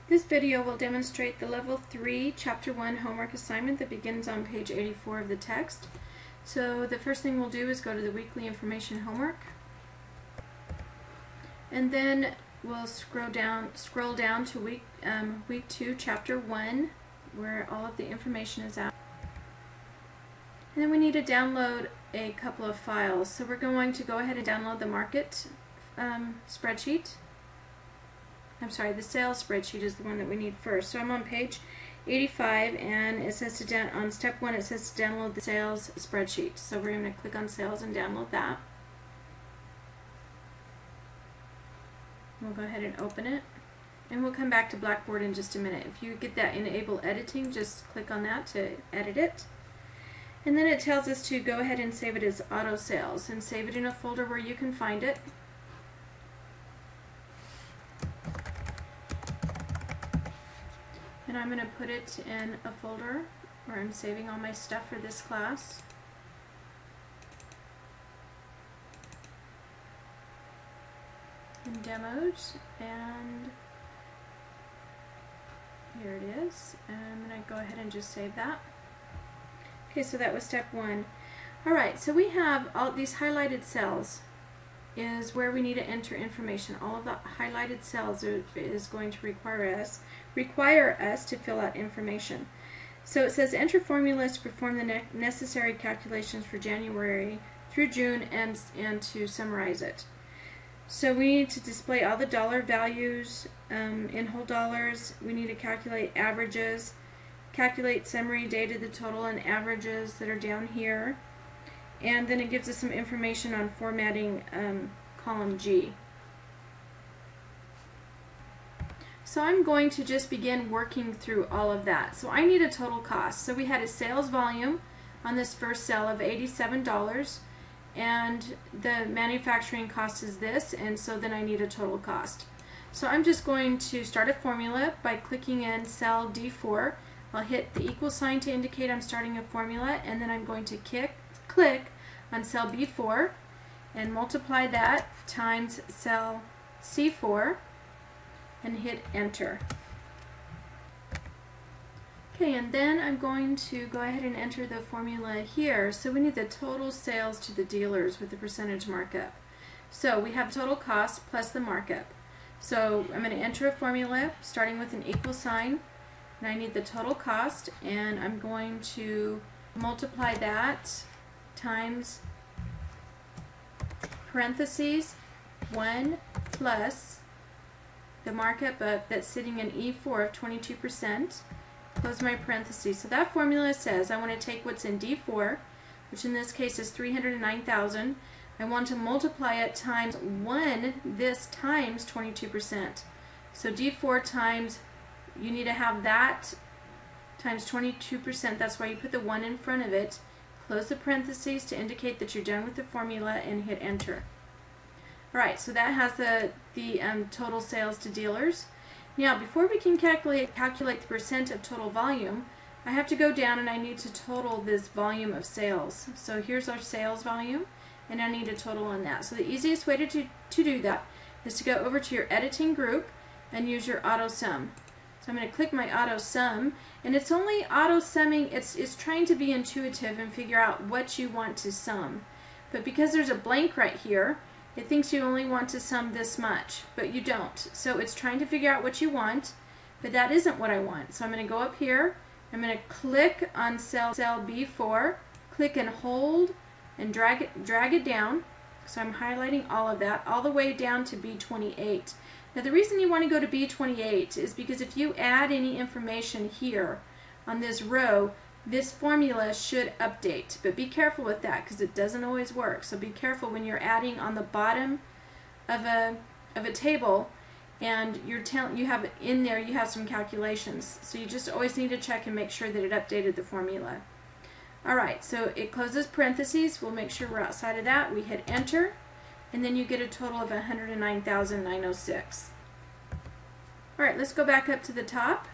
This video will demonstrate the Level 3 Chapter 1 homework assignment that begins on page 84 of the text. So the first thing we'll do is go to the weekly information homework, and then we'll scroll down to week 2, Chapter 1, where all of the information is out. And then we need to download a couple of files. So we're going to go ahead and download the market spreadsheet. I'm sorry, the sales spreadsheet is the one that we need first. So I'm on page 85, and it says on step 1 it says to download the sales spreadsheet. So we're going to click on sales and download that. We'll go ahead and open it, and we'll come back to Blackboard in just a minute. If you get that enable editing, just click on that to edit it. And then it tells us to go ahead and save it as auto sales and save it in a folder where you can find it. And I'm going to put it in a folder where I'm saving all my stuff for this class. In demos, and here it is. And I'm going to go ahead and just save that. Okay, so that was step 1. Alright, so we have all these highlighted cells is where we need to enter information. All of the highlighted cells is going to require us to fill out information. So it says enter formulas to perform the necessary calculations for January through June and to summarize it. So we need to display all the dollar values in whole dollars. We need to calculate averages, calculate summary data, the total and averages that are down here. And then it gives us some information on formatting column G. So I'm going to just begin working through all of that. So I need a total cost. So we had a sales volume on this first cell of $87, and the manufacturing cost is this, and so then I need a total cost. So I'm just going to start a formula by clicking in cell D4. I'll hit the equal sign to indicate I'm starting a formula, and then I'm going to click on cell B4 and multiply that times cell C4 and hit enter. Okay, and then I'm going to go ahead and enter the formula here. So we need the total sales to the dealers with the percentage markup. So we have total cost plus the markup. So I'm going to enter a formula starting with an equal sign, and I need the total cost, and I'm going to multiply that times parentheses 1 plus the markup that's sitting in E4 of 22%, close my parentheses. So that formula says I want to take what's in D4, which in this case is 309,000. I want to multiply it times 1, this times 22%. So D4 times, you need to have that times 22%, that's why you put the 1 in front of it. Close the parentheses to indicate that you're done with the formula and hit enter. Alright, so that has the total sales to dealers. Now, before we can calculate the percent of total volume, I have to go down and I need to total this volume of sales. So here's our sales volume, and I need a total on that. So the easiest way to do that is to go over to your editing group and use your auto sum. So I'm going to click my auto sum, and it's only auto summing, it's trying to be intuitive and figure out what you want to sum. But because there's a blank right here, it thinks you only want to sum this much, but you don't. So it's trying to figure out what you want, but that isn't what I want. So I'm going to go up here, I'm going to click on cell B4, click and hold, and drag it down. So I'm highlighting all of that, all the way down to B28. Now the reason you want to go to B28 is because if you add any information here on this row, this formula should update. But be careful with that because it doesn't always work. So be careful when you're adding on the bottom of a table and you have in there, you have some calculations. So you just always need to check and make sure that it updated the formula. Alright, so it closes parentheses. We'll make sure we're outside of that. We hit enter, and then you get a total of 109,906. Alright, let's go back up to the top,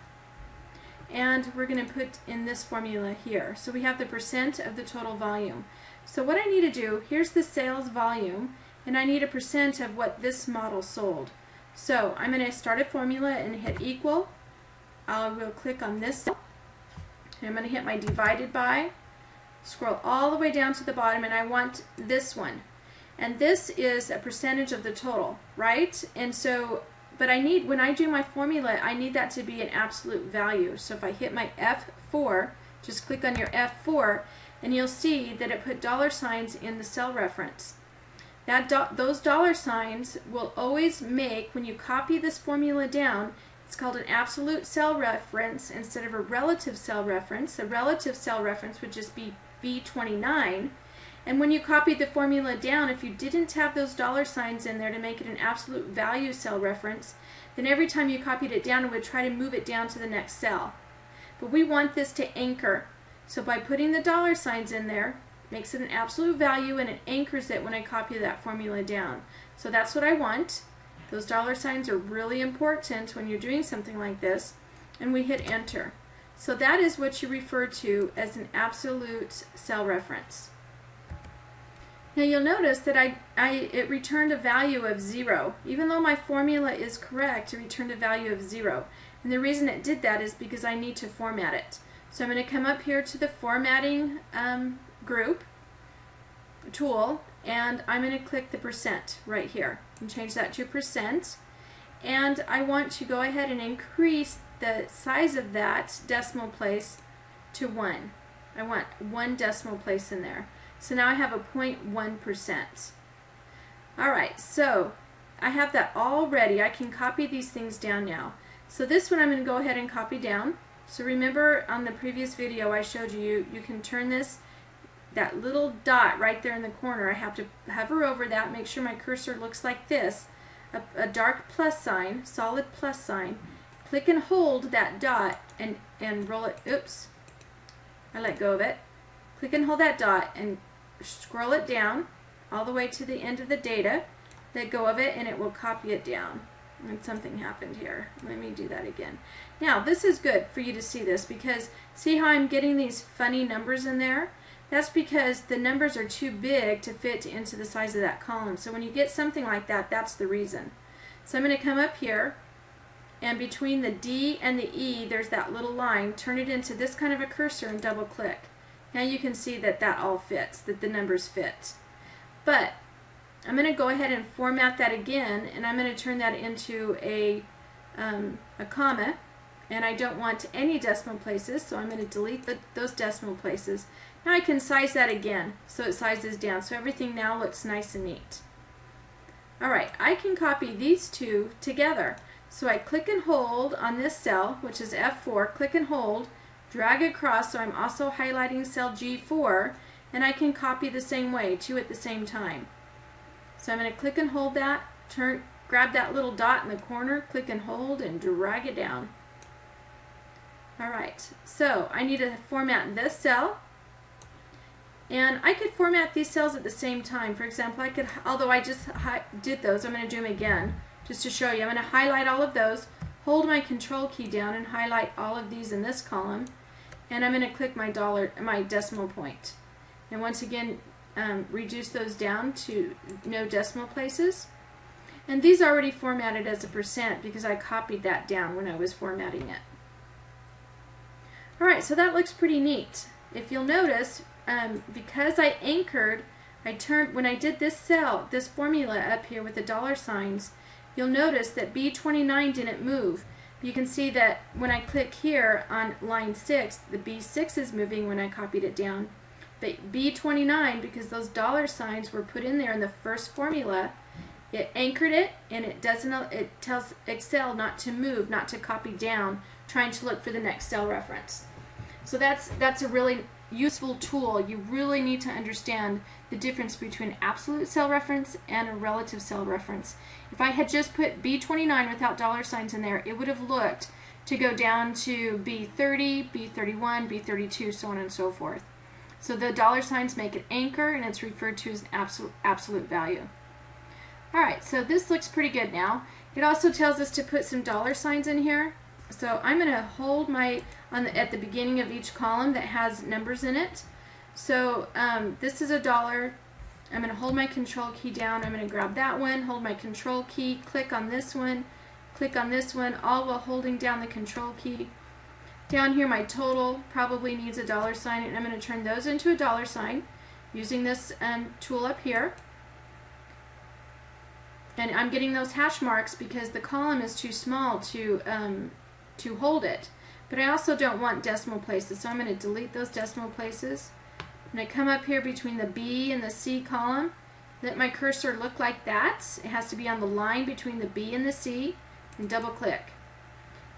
and we're going to put in this formula here. So we have the percent of the total volume. So what I need to do, here's the sales volume, and I need a percent of what this model sold. So I'm going to start a formula and hit equal, I will click on this cell. And I'm going to hit my divided by, scroll all the way down to the bottom, and I want this one. And this is a percentage of the total, right? And so, but I need, when I do my formula, I need that to be an absolute value. So if I hit my F4, just click on your F4, and you'll see that it put dollar signs in the cell reference. Those dollar signs will always make, when you copy this formula down, it's called an absolute cell reference instead of a relative cell reference. A relative cell reference would just be B29. And when you copy the formula down, if you didn't have those dollar signs in there to make it an absolute value cell reference, then every time you copied it down, it would try to move it down to the next cell. But we want this to anchor. So by putting the dollar signs in there, it makes it an absolute value, and it anchors it when I copy that formula down. So that's what I want. Those dollar signs are really important when you're doing something like this. And we hit enter. So that is what you refer to as an absolute cell reference. Now you'll notice that it returned a value of 0. Even though my formula is correct, it returned a value of 0. And the reason it did that is because I need to format it. So I'm going to come up here to the formatting group tool, and I'm going to click the percent right here and change that to percent. And I want to go ahead and increase the size of that decimal place to 1. I want 1 decimal place in there. So now I have a 0.1%. Alright, so I have that all ready. I can copy these things down now. So this one I'm going to go ahead and copy down. So remember on the previous video I showed you, you can turn this, that little dot right there in the corner, I have to hover over that, make sure my cursor looks like this, a dark plus sign, solid plus sign. Click and hold that dot and roll it, oops, I let go of it. Click and hold that dot and scroll it down all the way to the end of the data, let go of it, and it will copy it down. And something happened here. Let me do that again. Now this is good for you to see this, because see how I'm getting these funny numbers in there? That's because the numbers are too big to fit into the size of that column. So when you get something like that, that's the reason. So I'm going to come up here, and between the D and the E there's that little line. Turn it into this kind of a cursor and double click. Now you can see that that all fits, that the numbers fit. But I'm going to go ahead and format that again, and I'm going to turn that into a comma, and I don't want any decimal places, so I'm going to delete those decimal places. Now I can size that again, so it sizes down, so everything now looks nice and neat. Alright, I can copy these two together. So I click and hold on this cell, which is F4, click and hold, drag across, so I'm also highlighting cell G4, and I can copy the same way, two at the same time. So I'm going to click and hold that, grab that little dot in the corner, click and hold, and drag it down. Alright, so I need to format this cell, and I could format these cells at the same time. For example, I could, although I just did those, I'm going to do them again just to show you. I'm going to highlight all of those, hold my control key down, and highlight all of these in this column, and I'm going to click my decimal point. And once again, reduce those down to no decimal places. And these are already formatted as a percent because I copied that down when I was formatting it. Alright, so that looks pretty neat. If you'll notice, because I anchored, when I did this cell, this formula up here with the dollar signs, you'll notice that B29 didn't move. You can see that when I click here on line 6, the B6 is moving when I copied it down. But B29, because those dollar signs were put in there in the first formula, it anchored it, and it tells Excel not to move, not to copy down, trying to look for the next cell reference. So that's a really useful tool. You really need to understand the difference between absolute cell reference and a relative cell reference. If I had just put B29 without dollar signs in there, it would have looked to go down to B30, B31, B32, so on and so forth. So the dollar signs make it anchor, and it's referred to as an absolute value. Alright, so this looks pretty good now. It also tells us to put some dollar signs in here. So I'm going to hold at the beginning of each column that has numbers in it. So this is a dollar. I'm going to hold my control key down. I'm going to grab that one, hold my control key, click on this one, all while holding down the control key. Down here my total probably needs a dollar sign, and I'm going to turn those into a dollar sign using this tool up here. And I'm getting those hash marks because the column is too small to hold it. But I also don't want decimal places, so I'm going to delete those decimal places. I'm going to come up here between the B and the C column. Let my cursor look like that. It has to be on the line between the B and the C, and double click.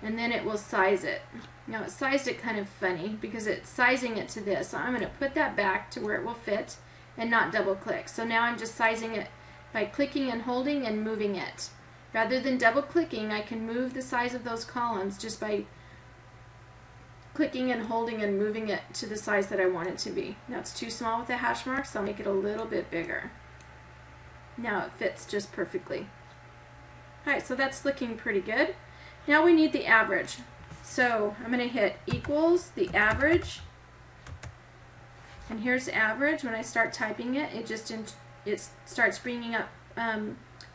And then it will size it. Now it sized it kind of funny because it's sizing it to this. So I'm going to put that back to where it will fit and not double click. So now I'm just sizing it by clicking and holding and moving it. Rather than double clicking, I can move the size of those columns just by clicking and holding and moving it to the size that I want it to be. Now it's too small with the hash marks, so I'll make it a little bit bigger. Now it fits just perfectly. Alright, so that's looking pretty good. Now we need the average. So I'm going to hit equals the average, and here's average. When I start typing it, it starts bringing up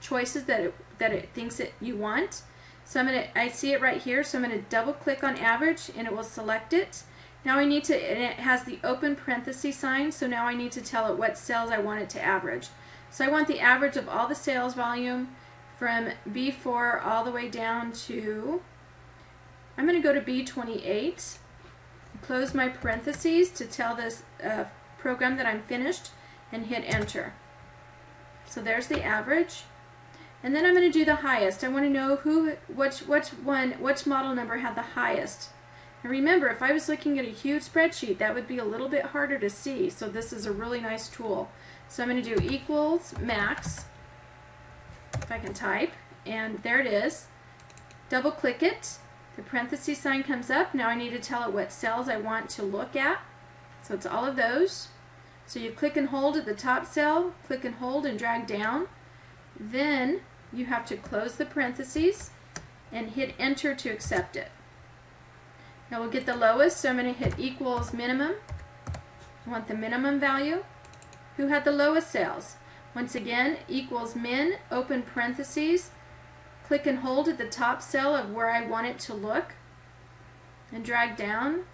choices that it thinks that you want. So I see it right here, so I'm going to double click on average and it will select it. Now and it has the open parenthesis sign, so now I need to tell it what cells I want it to average. So I want the average of all the sales volume from B4 all the way down to, I'm going to go to B28, close my parentheses to tell this program that I'm finished, and hit enter. So there's the average. And then I'm going to do the highest. I want to know which model number had the highest. And remember, if I was looking at a huge spreadsheet, that would be a little bit harder to see. So this is a really nice tool. So I'm going to do equals max, if I can type, and there it is. Double click it. The parenthesis sign comes up. Now I need to tell it what cells I want to look at. So it's all of those. So you click and hold at the top cell, click and hold and drag down. Then you have to close the parentheses and hit enter to accept it. Now we'll get the lowest, so I'm going to hit equals minimum. I want the minimum value. Who had the lowest sales? Once again, equals min, open parentheses, click and hold at the top cell of where I want it to look, and drag down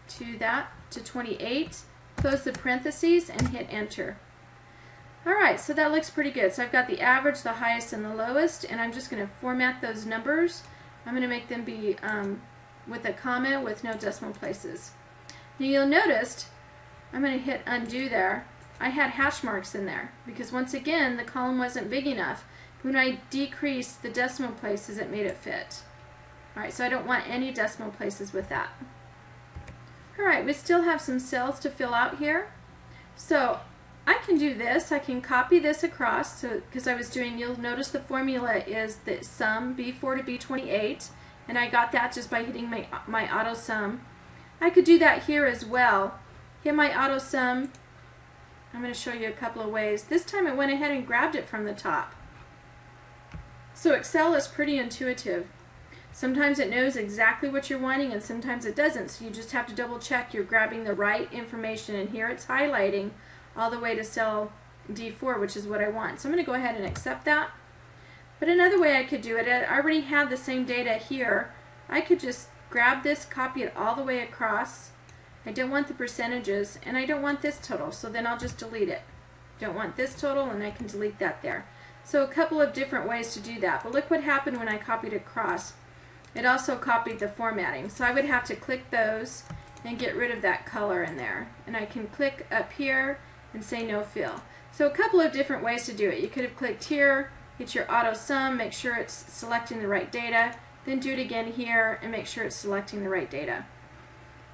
to 28, close the parentheses and hit enter. Alright, so that looks pretty good. So I've got the average, the highest, and the lowest, and I'm just going to format those numbers. I'm going to make them be with a comma with no decimal places. Now you'll notice, I'm going to hit undo there. I had hash marks in there because once again the column wasn't big enough. When I decreased the decimal places, it made it fit. Alright, so I don't want any decimal places with that. Alright, we still have some cells to fill out here. So I can do this. I can copy this across, because you'll notice the formula is the sum B4 to B28, and I got that just by hitting my auto sum. I could do that here as well. Hit my auto sum. I'm going to show you a couple of ways. This time I went ahead and grabbed it from the top. So Excel is pretty intuitive. Sometimes it knows exactly what you're wanting and sometimes it doesn't, so you just have to double check you're grabbing the right information, and here it's highlighting all the way to cell D4, which is what I want. So I'm going to go ahead and accept that. But another way I could do it, I already have the same data here. I could just grab this, copy it all the way across. I don't want the percentages, and I don't want this total, so then I'll just delete it. Don't want this total, and I can delete that there. So a couple of different ways to do that. But look what happened when I copied across. It also copied the formatting. So I would have to click those and get rid of that color in there. And I can click up here and say no fill. So a couple of different ways to do it. You could have clicked here, hit your auto sum, make sure it's selecting the right data, then do it again here and make sure it's selecting the right data.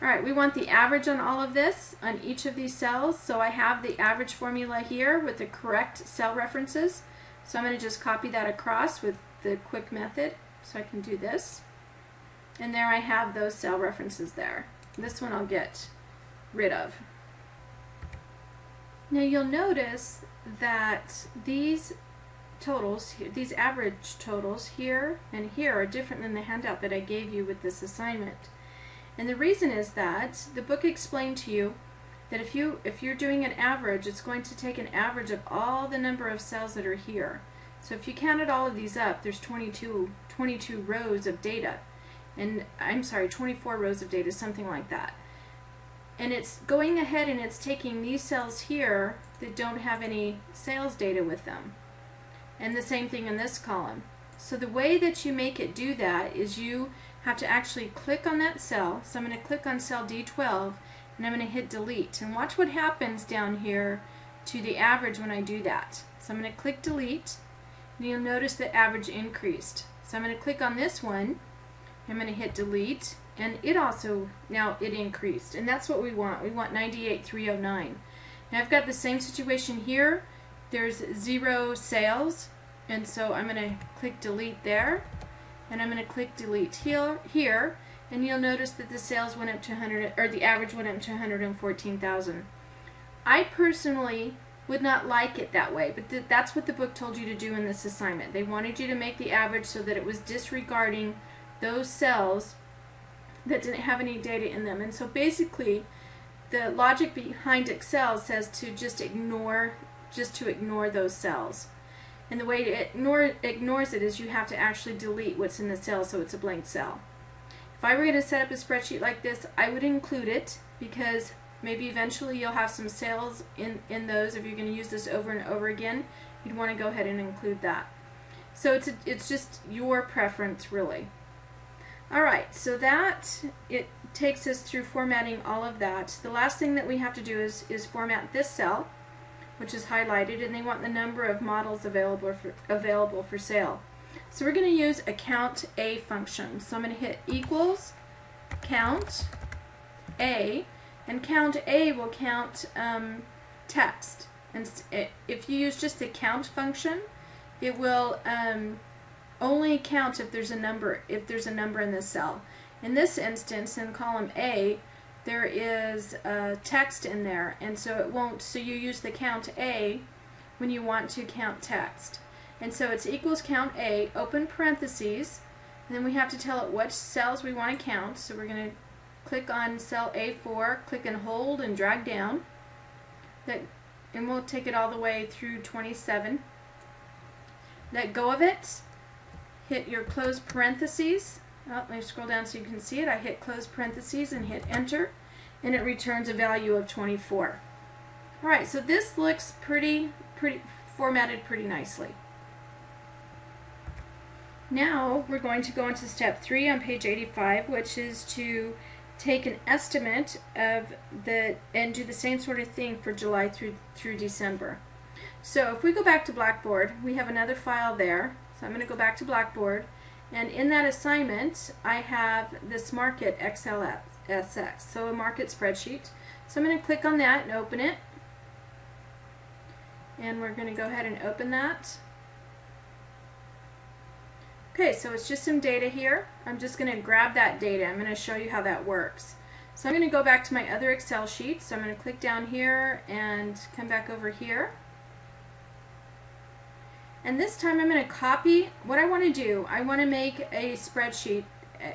Alright, we want the average on all of this, on each of these cells, so I have the average formula here with the correct cell references. So I'm going to just copy that across with the quick method, so I can do this. And there I have those cell references there. This one I'll get rid of. Now you'll notice that these totals, these average totals here and here are different than the handout that I gave you with this assignment. And the reason is that the book explained to you that if you're doing an average, it's going to take an average of all the number of cells that are here. So if you counted all of these up, there's 22 rows of data. and I'm sorry, 24 rows of data, something like that. And it's going ahead and it's taking these cells here that don't have any sales data with them. And the same thing in this column. So the way that you make it do that is you have to actually click on that cell. So I'm going to click on cell D12 and I'm going to hit delete. And watch what happens down here to the average when I do that. So I'm going to click delete and you'll notice the average increased. So I'm going to click on this one. I'm going to hit delete and it also, now it increased. And that's what we want. We want 98,309. Now I've got the same situation here. There's 0 sales. And so I'm going to click delete there, and I'm going to click delete here, and you'll notice that the sales went up to 100, or the average went up to 114,000. I personally would not like it that way, but that's what the book told you to do in this assignment. They wanted you to make the average so that it was disregarding those cells that didn't have any data in them. And so basically, the logic behind Excel says to just ignore those cells. And the way it ignores it is you have to actually delete what's in the cell so it's a blank cell. If I were going to set up a spreadsheet like this, I would include it because maybe eventually you'll have some sales in those. If you're going to use this over and over again, you'd want to go ahead and include that. So it's just your preference, really. Alright, so it takes us through formatting all of that. The last thing that we have to do is format this cell, which is highlighted, and they want the number of models available for sale. So we're going to use a count A function. So I'm going to hit equals count A, and count A will count text. And if you use just the count function, it will only count if there's a number in this cell. In this instance, in column A, there is text in there, and so it won't. So you use the count A when you want to count text, and so it's equals count A, open parentheses, and then we have to tell it which cells we want to count. So we're going to click on cell A4, click and hold and drag down. And we'll take it all the way through 27. Let go of it. Hit your close parentheses. Oh, let me scroll down so you can see it. I hit close parentheses and hit enter, and it returns a value of 24. Alright, so this looks pretty formatted pretty nicely. Now we're going to go into step 3 on page 85, which is to take an estimate of and do the same sort of thing for July through December. So if we go back to Blackboard, we have another file there. So I'm going to go back to Blackboard. And in that assignment, I have this market XLSX, so a market spreadsheet. So I'm going to click on that and open it. And we're going to go ahead and open that. Okay, so it's just some data here. I'm just going to grab that data. I'm going to show you how that works. So I'm going to go back to my other Excel sheet. So I'm going to click down here and come back over here. And this time I'm going to copy what I want to do. I want to make a spreadsheet,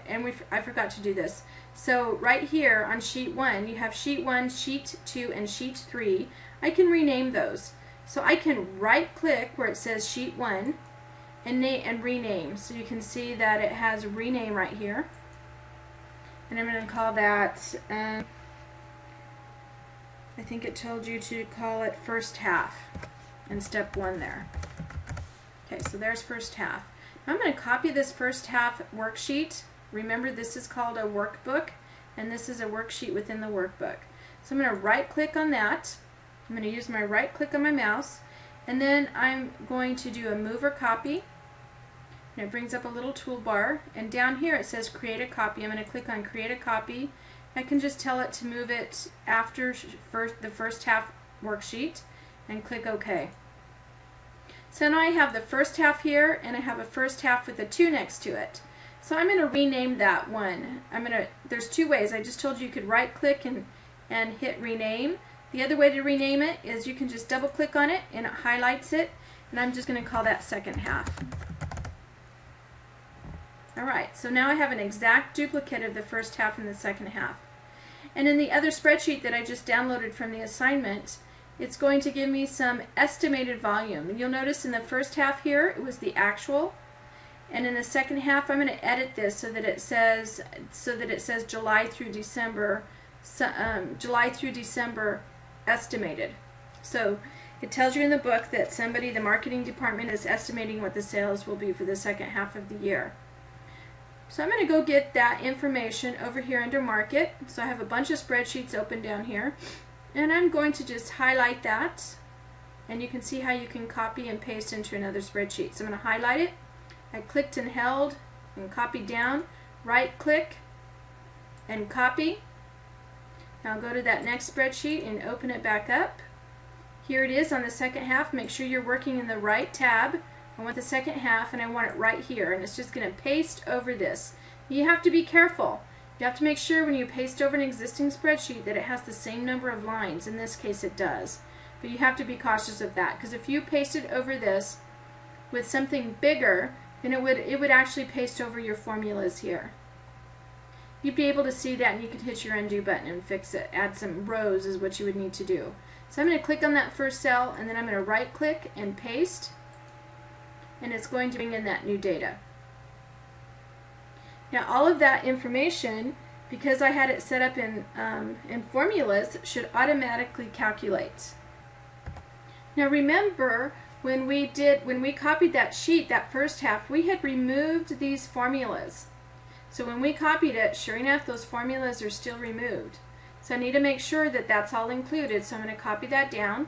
and I forgot to do this. So right here on sheet 1, you have sheet 1, sheet 2, and sheet 3. I can rename those. So I can right click where it says sheet 1 and rename. So you can see that it has rename right here. And I'm going to call that, I think it told you to call it first half in step 1 there. Okay, so there's first half. Now I'm going to copy this first half worksheet. Remember, this is called a workbook, and this is a worksheet within the workbook. So I'm going to right click on that. I'm going to use my right click on my mouse, and then I'm going to do a move or copy. And it brings up a little toolbar, and down here it says create a copy. I'm going to click on create a copy. I can just tell it to move it after the first half worksheet and click OK. So now I have the first half here, and I have a first half with a 2 next to it. So I'm going to rename that one. There's 2 ways. I just told you you could right click and hit rename. The other way to rename it is you can just double click on it and it highlights it, and I'm just going to call that second half. Alright, so now I have an exact duplicate of the first half and the second half. And in the other spreadsheet that I just downloaded from the assignment, it's going to give me some estimated volume. And you'll notice in the first half here, it was the actual. And in the second half, I'm going to edit this so that it says July through December, estimated. So it tells you in the book that the marketing department is estimating what the sales will be for the second half of the year. So I'm going to go get that information over here under Market. So I have a bunch of spreadsheets open down here, and I'm going to just highlight that, and you can see how you can copy and paste into another spreadsheet. So I'm going to highlight it. I clicked and held and copied down, right click and copy. Now go to that next spreadsheet and open it back up. Here it is on the second half. Make sure you're working in the right tab. I want the second half and I want it right here, and it's just going to paste over this. You have to be careful. You have to make sure when you paste over an existing spreadsheet that it has the same number of lines. In this case it does. But you have to be cautious of that, because if you pasted over this with something bigger, then it would actually paste over your formulas here. You'd be able to see that, and you could hit your undo button and fix it. Add some rows is what you would need to do. So I'm going to click on that first cell, and then I'm going to right click and paste, and it's going to bring in that new data. Now all of that information, because I had it set up in formulas, should automatically calculate. Now remember, when we copied that sheet, that first half, we had removed these formulas. So when we copied it, sure enough, those formulas are still removed. So I need to make sure that that's all included. So I'm going to copy that down.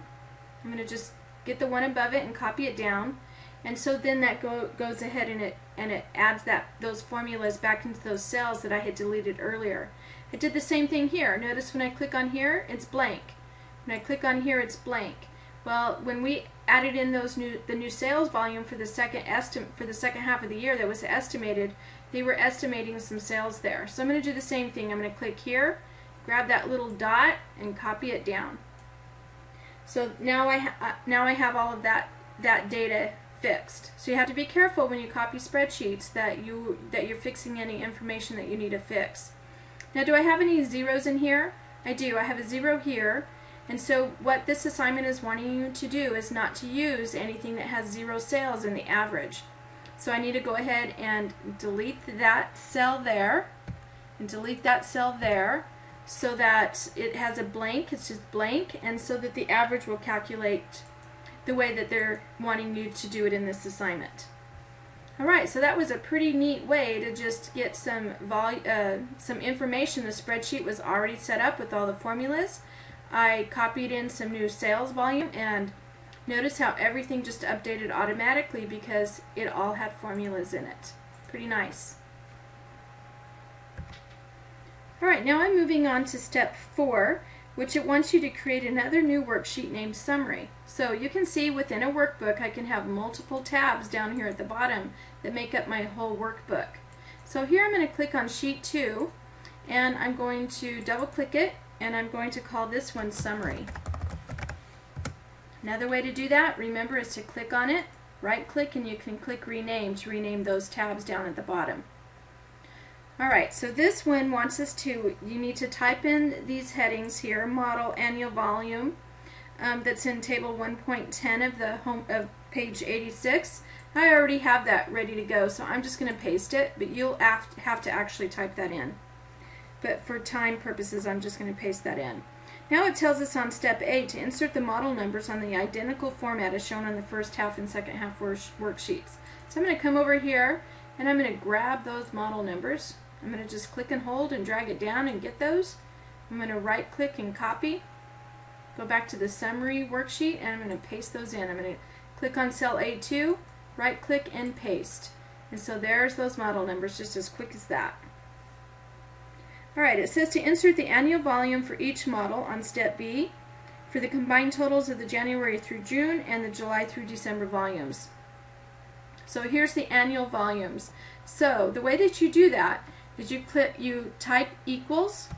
I'm going to just get the one above it and copy it down. And so then that goes ahead and it adds those formulas back into those cells that I had deleted earlier. I did the same thing here. Notice when I click on here, it's blank. When I click on here, it's blank. Well, when we added in the new sales volume for the second half of the year that was estimated, they were estimating some sales there. So I'm going to do the same thing. I'm going to click here, grab that little dot, and copy it down. So now I have all of that data fixed. So you have to be careful when you copy spreadsheets that you're fixing any information that you need to fix. Now, do I have any zeros in here? I do. I have a 0 here. And so what this assignment is wanting you to do is not to use anything that has 0 sales in the average. So I need to go ahead and delete that cell there, and delete that cell there, so that it has a blank, it's just blank, and so that the average will calculate the way that they're wanting you to do it in this assignment. Alright, so that was a pretty neat way to just get some information. The spreadsheet was already set up with all the formulas. I copied in some new sales volume, and notice how everything just updated automatically because it all had formulas in it. Pretty nice. Alright, now I'm moving on to step 4, which it wants you to create another new worksheet named Summary. So you can see within a workbook I can have multiple tabs down here at the bottom that make up my whole workbook. So here I'm going to click on Sheet 2, and I'm going to double click it, and I'm going to call this one Summary. Another way to do that, remember, is to click on it, right click, and you can click Rename to rename those tabs down at the bottom. Alright, so this one wants us to, you need to type in these headings here, Model Annual Volume, that's in Table 1.10 of page 86. I already have that ready to go, so I'm just going to paste it, but you'll have to actually type that in. But for time purposes, I'm just going to paste that in. Now it tells us on step 8 to insert the model numbers on the identical format as shown on the first half and second half worksheets. So I'm going to come over here, and I'm going to grab those model numbers. I'm going to just click and hold and drag it down and get those. I'm going to right click and copy. Go back to the summary worksheet, and I'm going to paste those in. I'm going to click on cell A2, right click and paste. And so there's those model numbers, just as quick as that. Alright, it says to insert the annual volume for each model on step B for the combined totals of the January through June and the July through December volumes. So here's the annual volumes. So the way that you do that is you type equals,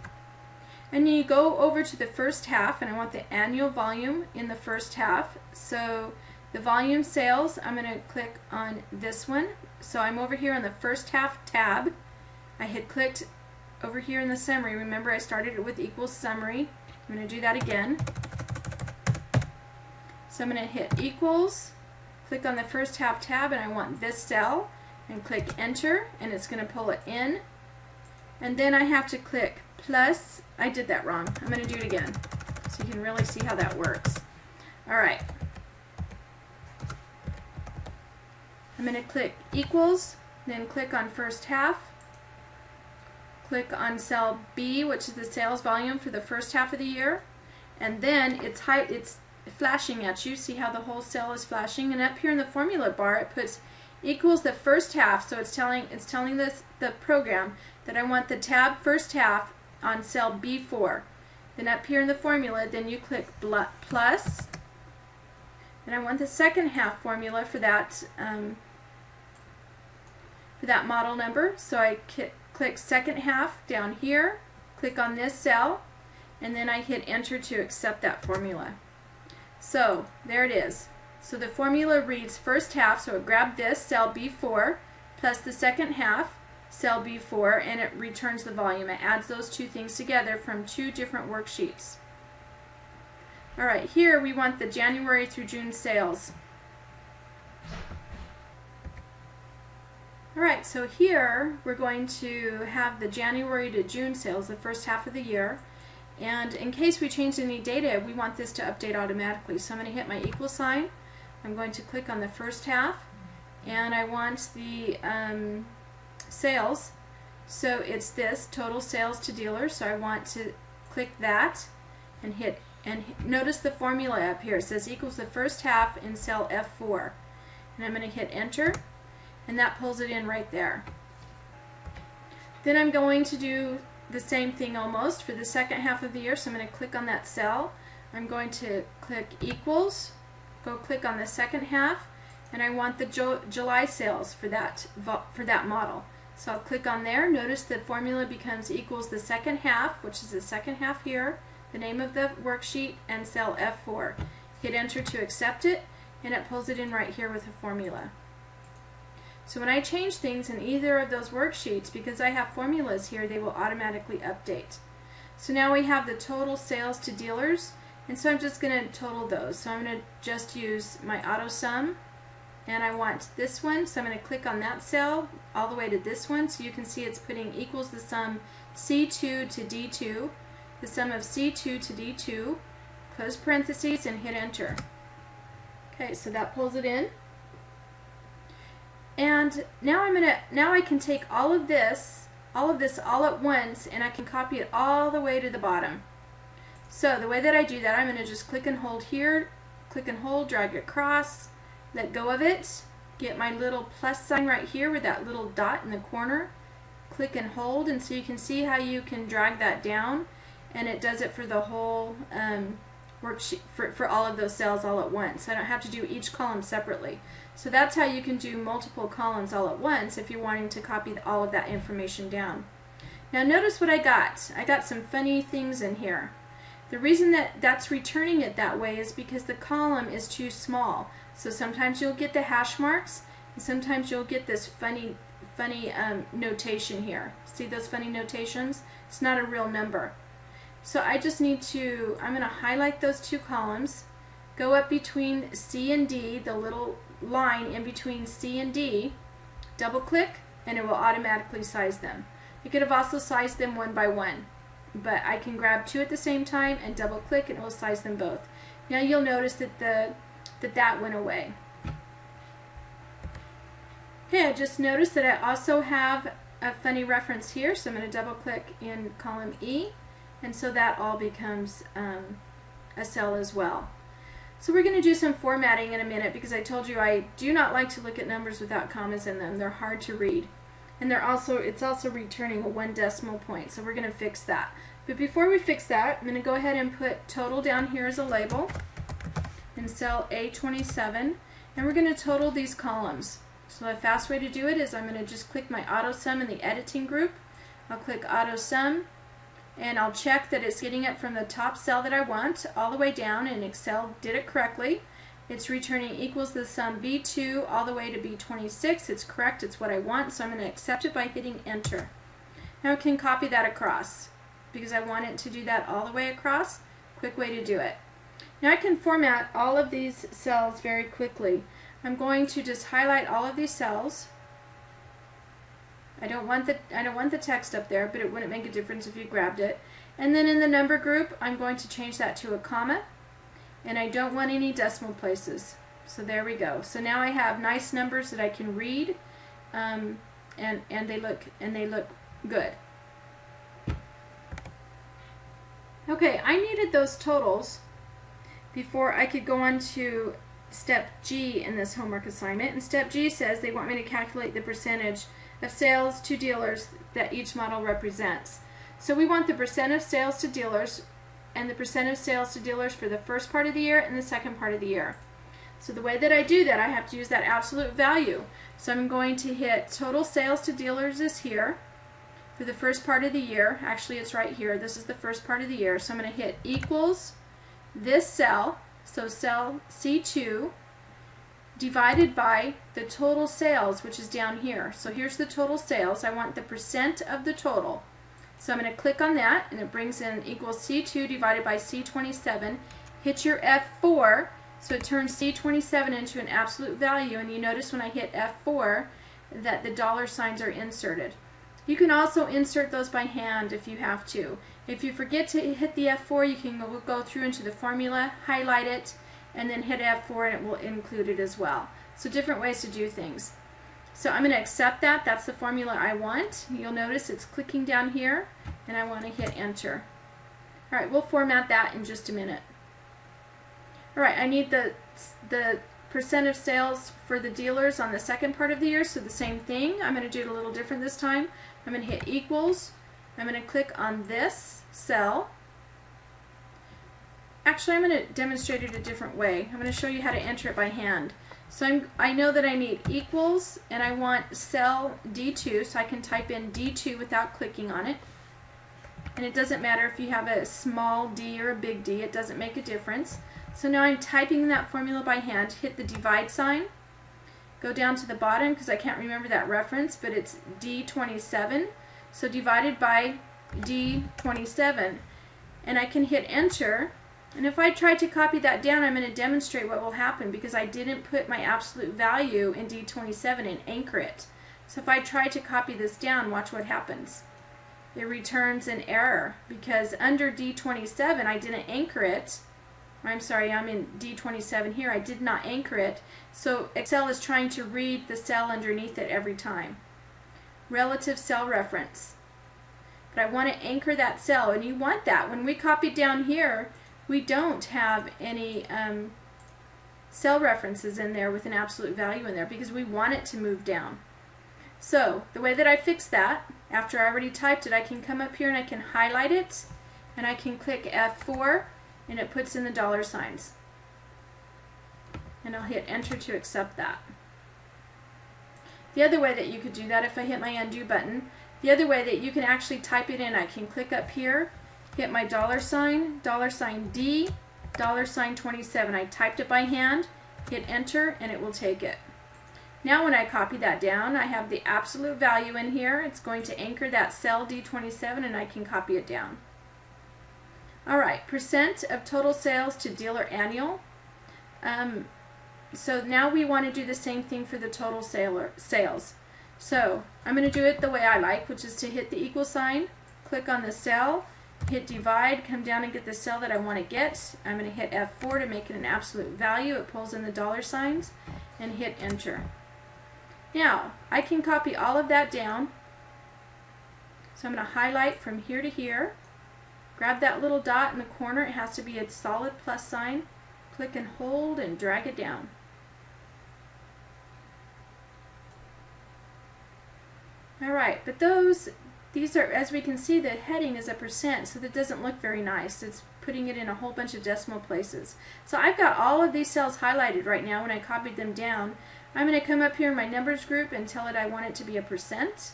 and you go over to the first half, and I want the annual volume in the first half. So the volume sales, I'm going to click on this one. So I'm over here on the first half tab. I had clicked over here in the summary. Remember, I started it with equals summary. I'm going to do that again. So I'm going to hit equals, click on the first half tab, and I want this cell. and click enter, and it's going to pull it in. And then I have to click plus. I did that wrong. I'm going to do it again so you can really see how that works. Alright. I'm going to click equals, then click on first half. Click on cell B, which is the sales volume for the first half of the year. And then it's flashing at you. See how the whole cell is flashing? And up here in the formula bar it puts equals the first half. So it's telling the program that I want the tab first half on cell B4. Then up here in the formula, then you click plus. And I want the second half formula for that model number. So I click second half down here, click on this cell, and then I hit enter to accept that formula. So there it is. So the formula reads first half, so it grabbed this cell B4 plus the second half cell B4, and it returns the volume. It adds those two things together from two different worksheets. Alright, here we want the January through June sales. Alright, so here we're going to have the January to June sales, the first half of the year. And in case we change any data, we want this to update automatically. So I'm going to hit my equal sign. I'm going to click on the first half, and I want the sales. So it's this, total sales to dealers. So I want to click that and notice the formula up here. It says equals the first half in cell F4. And I'm going to hit enter, and that pulls it in right there. Then I'm going to do the same thing almost for the second half of the year. So I'm going to click on that cell. I'm going to click equals, go click on the second half, and I want the July sales for that model. So I'll click on there. Notice the formula becomes equals the second half, which is the second half here, the name of the worksheet, and cell F4. Hit enter to accept it, and it pulls it in right here with the formula. So when I change things in either of those worksheets, because I have formulas here, they will automatically update. So now we have the total sales to dealers, and so I'm just going to total those. So I'm going to just use my auto sum, and I want this one, so I'm going to click on that cell all the way to this one, so you can see it's putting equals the sum C2 to D2, the sum of C2 to D2, close parentheses, and hit enter. Okay, so that pulls it in. And now I can take all of this all at once, and I can copy it all the way to the bottom. So the way that I do that, I'm going to just click and hold here, click and hold, drag it across, let go of it, get my little plus sign right here with that little dot in the corner, click and hold, and so you can see how you can drag that down, and it does it for the whole worksheet, for all of those cells all at once. I don't have to do each column separately. So that's how you can do multiple columns all at once if you're wanting to copy all of that information down. Now notice what I got. I got some funny things in here. The reason that that's returning it that way is because the column is too small. So sometimes you'll get the hash marks, and sometimes you'll get this funny notation here. See those funny notations? It's not a real number. So I just need to, I'm going to highlight those two columns, go up between C and D, the little line in between C and D, double click, and it will automatically size them. You could have also sized them one by one, but I can grab two at the same time and double click, and it will size them both. Now you'll notice that that went away. Okay, I just noticed that I also have a funny reference here, so I'm going to double click in column E, and so that all becomes a cell as well. So we're going to do some formatting in a minute, because I told you I do not like to look at numbers without commas in them. They're hard to read. And it's also returning a 1 decimal point, so we're going to fix that. But before we fix that, I'm going to go ahead and put total down here as a label in cell A27, and we're going to total these columns. So the fast way to do it is I'm going to just click my auto sum in the editing group. I'll click auto sum, and I'll check that it's getting it from the top cell that I want all the way down, and Excel did it correctly. It's returning equals the sum B2 all the way to B26. It's correct, it's what I want, so I'm going to accept it by hitting enter. Now I can copy that across because I want it to do that all the way across. Quick way to do it. Now I can format all of these cells very quickly. I'm going to just highlight all of these cells, I don't want the text up there, but it wouldn't make a difference if you grabbed it. And then in the number group, I'm going to change that to a comma, and I don't want any decimal places. So there we go. So now I have nice numbers that I can read, and they look good. Okay, I needed those totals before I could go on to step G in this homework assignment. And step G says they want me to calculate the percentage of sales to dealers that each model represents. So we want the percent of sales to dealers and the percent of sales to dealers for the first part of the year and the second part of the year. So the way that I do that, I have to use that absolute value. So I'm going to hit total sales to dealers is here for the first part of the year. Actually, it's right here. This is the first part of the year. So I'm going to hit equals this cell, so cell C2, divided by the total sales, which is down here. So here's the total sales. I want the percent of the total. So I'm going to click on that, and it brings in equals C2 divided by C27. Hit your F4, so it turns C27 into an absolute value, and you notice when I hit F4 that the dollar signs are inserted. You can also insert those by hand if you have to. If you forget to hit the F4, you can go through into the formula, highlight it, and then hit F4 and it will include it as well. So different ways to do things. So I'm going to accept that. That's the formula I want. You'll notice it's clicking down here, and I want to hit enter. Alright, we'll format that in just a minute. Alright, I need the percent of sales for the dealers on the second part of the year, so the same thing. I'm going to do it a little different this time. I'm going to hit equals. I'm going to click on this cell. Actually, I'm going to demonstrate it a different way. I'm going to show you how to enter it by hand. So I know that I need equals, and I want cell D2, so I can type in D2 without clicking on it. And it doesn't matter if you have a small d or a big D, it doesn't make a difference. So now I'm typing that formula by hand. Hit the divide sign. Go down to the bottom because I can't remember that reference, but it's D27. So divided by D27. And I can hit enter. And if I try to copy that down, I'm going to demonstrate what will happen because I didn't put my absolute value in D27 and anchor it. So if I try to copy this down, watch what happens. It returns an error because under D27 I didn't anchor it. I'm sorry, I'm in D27 here. I did not anchor it. So Excel is trying to read the cell underneath it every time. Relative cell reference. But I want to anchor that cell, and you want that. When we copy down here, we don't have any cell references in there with an absolute value in there because we want it to move down. So the way that I fix that, after I already typed it, I can come up here and I can highlight it, and I can click F4, and it puts in the dollar signs. And I'll hit enter to accept that. The other way that you could do that, if I hit my undo button, the other way that you can actually type it in, I can click up here, hit my dollar sign D, dollar sign 27. I typed it by hand, hit enter, and it will take it. Now when I copy that down, I have the absolute value in here. It's going to anchor that cell D27, and I can copy it down. Alright, percent of total sales to dealer annual. So now we want to do the same thing for the total sales. So I'm going to do it the way I like, which is to hit the equal sign, click on the cell, hit divide, come down and get the cell that I want to get. I'm going to hit F4 to make it an absolute value. It pulls in the dollar signs, and hit enter. Now I can copy all of that down. So I'm going to highlight from here to here. Grab that little dot in the corner. It has to be a solid plus sign. Click and hold and drag it down. Alright, but these are, as we can see, the heading is a percent, so that doesn't look very nice. It's putting it in a whole bunch of decimal places. So I've got all of these cells highlighted right now when I copied them down. I'm going to come up here in my numbers group and tell it I want it to be a percent,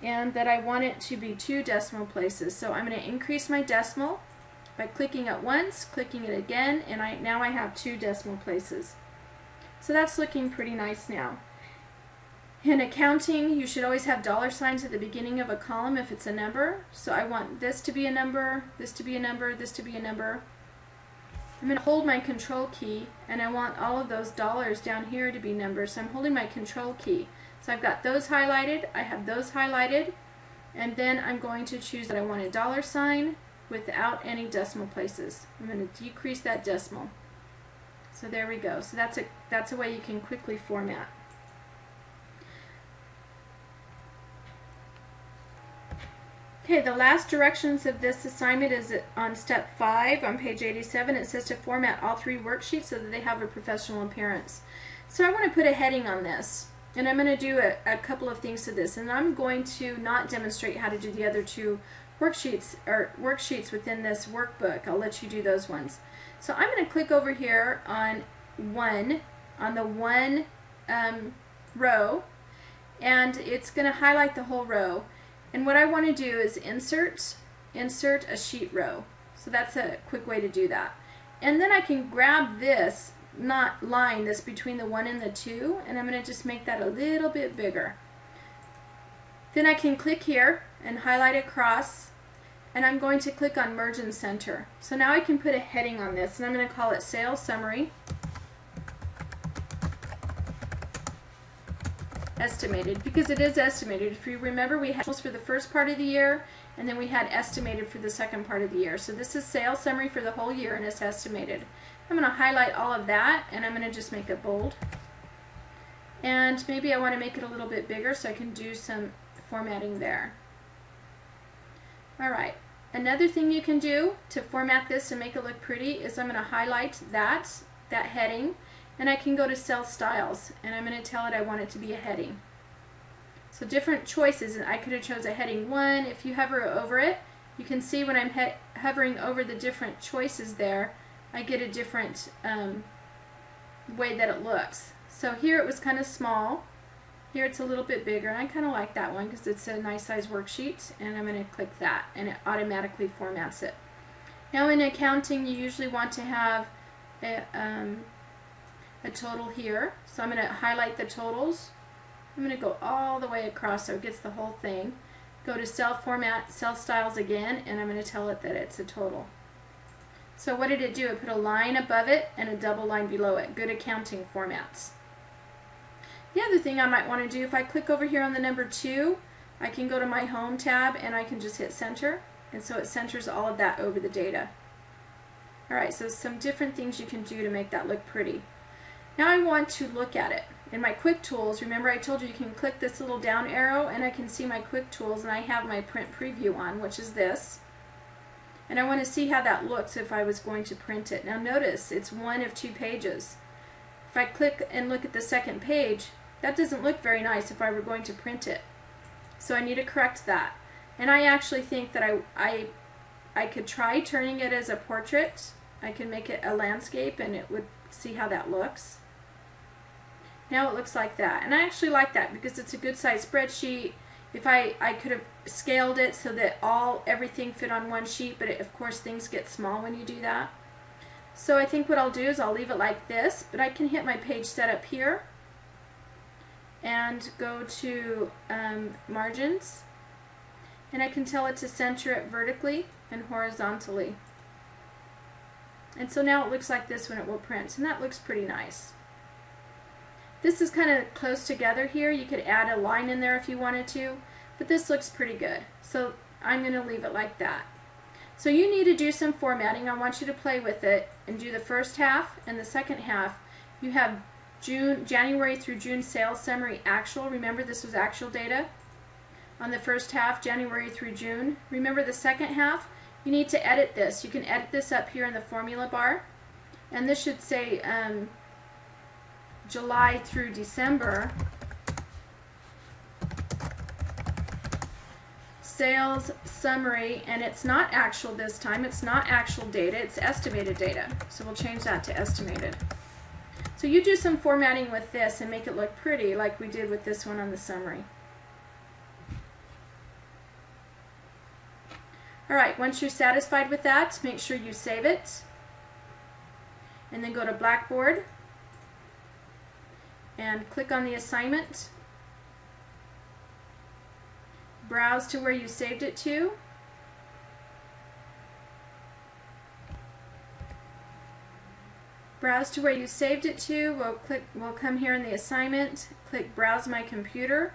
and that I want it to be 2 decimal places. So I'm going to increase my decimal by clicking it once, clicking it again, and now I have 2 decimal places. So that's looking pretty nice now. In accounting, you should always have dollar signs at the beginning of a column if it's a number. So I want this to be a number, this to be a number, this to be a number. I'm going to hold my control key, and I want all of those dollars down here to be numbers. So I'm holding my control key. So I've got those highlighted, I have those highlighted, and then I'm going to choose that I want a $sign without any decimal places. I'm going to decrease that decimal. So there we go. So that's a way you can quickly format. Okay, the last directions of this assignment is on step 5 on page 87. It says to format all 3 worksheets so that they have a professional appearance. So I want to put a heading on this, and I'm going to do a couple of things to this, and I'm going to not demonstrate how to do the other 2 worksheets within this workbook. I'll let you do those ones. So I'm going to click over here on the one row, and it's going to highlight the whole row. And what I want to do is insert a sheet row. So that's a quick way to do that. And then I can grab this line that's between the 1 and the 2, and I'm going to just make that a little bit bigger. Then I can click here and highlight across, and I'm going to click on Merge and Center. So now I can put a heading on this, and I'm going to call it Sales Summary Estimated, because it is estimated. If you remember, we had for the first part of the year, and then we had estimated for the second part of the year. So this is Sales Summary for the whole year, and it's estimated. I'm going to highlight all of that, and I'm going to just make it bold. And maybe I want to make it a little bit bigger so I can do some formatting there. Alright, another thing you can do to format this and make it look pretty is I'm going to highlight that heading, and I can go to Cell Styles, and I'm going to tell it I want it to be a heading. So different choices, and I could have chose a heading 1. If you hover over it, you can see when I'm hovering over the different choices there, I get a different way that it looks. So here it was kind of small. Here it's a little bit bigger, and I kind of like that one because it's a nice size worksheet, and I'm going to click that, and it automatically formats it. Now in accounting, you usually want to have a total here, so I'm going to highlight the totals. I'm going to go all the way across so it gets the whole thing. Go to Cell Format, Cell Styles again, and I'm going to tell it that it's a total. So what did it do? It put a line above it and a double line below it. Good accounting formats. The other thing I might want to do, if I click over here on the number 2, I can go to my Home tab and I can just hit Center, and so it centers all of that over the data. Alright, so some different things you can do to make that look pretty. Now I want to look at it. In my Quick Tools, remember I told you you can click this little down arrow and I can see my Quick Tools, and I have my Print Preview on, which is this. And I want to see how that looks if I was going to print it. Now notice, it's 1 of 2 pages. If I click and look at the second page, that doesn't look very nice if I were going to print it. So I need to correct that. And I actually think that I could try turning it as a portrait. I can make it a landscape and it would see how that looks. Now it looks like that, and I actually like that because it's a good size spreadsheet. If I could have scaled it so that everything fit on one sheet, but of course things get small when you do that. So I think what I'll do is I'll leave it like this, but I can hit my page setup here and go to margins, and I can tell it to center it vertically and horizontally. And so now it looks like this when it will print, and that looks pretty nice. This is kind of close together here. You could add a line in there if you wanted to, but this looks pretty good. So I'm going to leave it like that. So you need to do some formatting. I want you to play with it and do the first half and the second half. You have January through June sales summary actual. Remember, this was actual data. On the first half, January through June. Remember the second half, you need to edit this. You can edit this up here in the formula bar, and this should say July through December sales summary, and it's not actual this time. It's not actual data, it's estimated data. So we'll change that to estimated. So you do some formatting with this and make it look pretty like we did with this one on the summary. Alright, once you're satisfied with that, make sure you save it, and then go to Blackboard and click on the assignment, browse to where you saved it to, Browse to where you saved it to. We'll come here in the assignment, click Browse My Computer.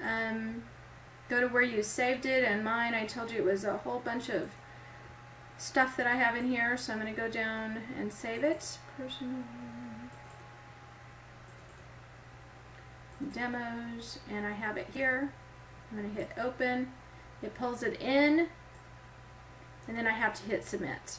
Go to where you saved it, and mine, I told you it was a whole bunch of stuff that I have in here, so I'm going to go down and save it. Personal demos, and I have it here. I'm going to hit open. It pulls it in, and then I have to hit submit.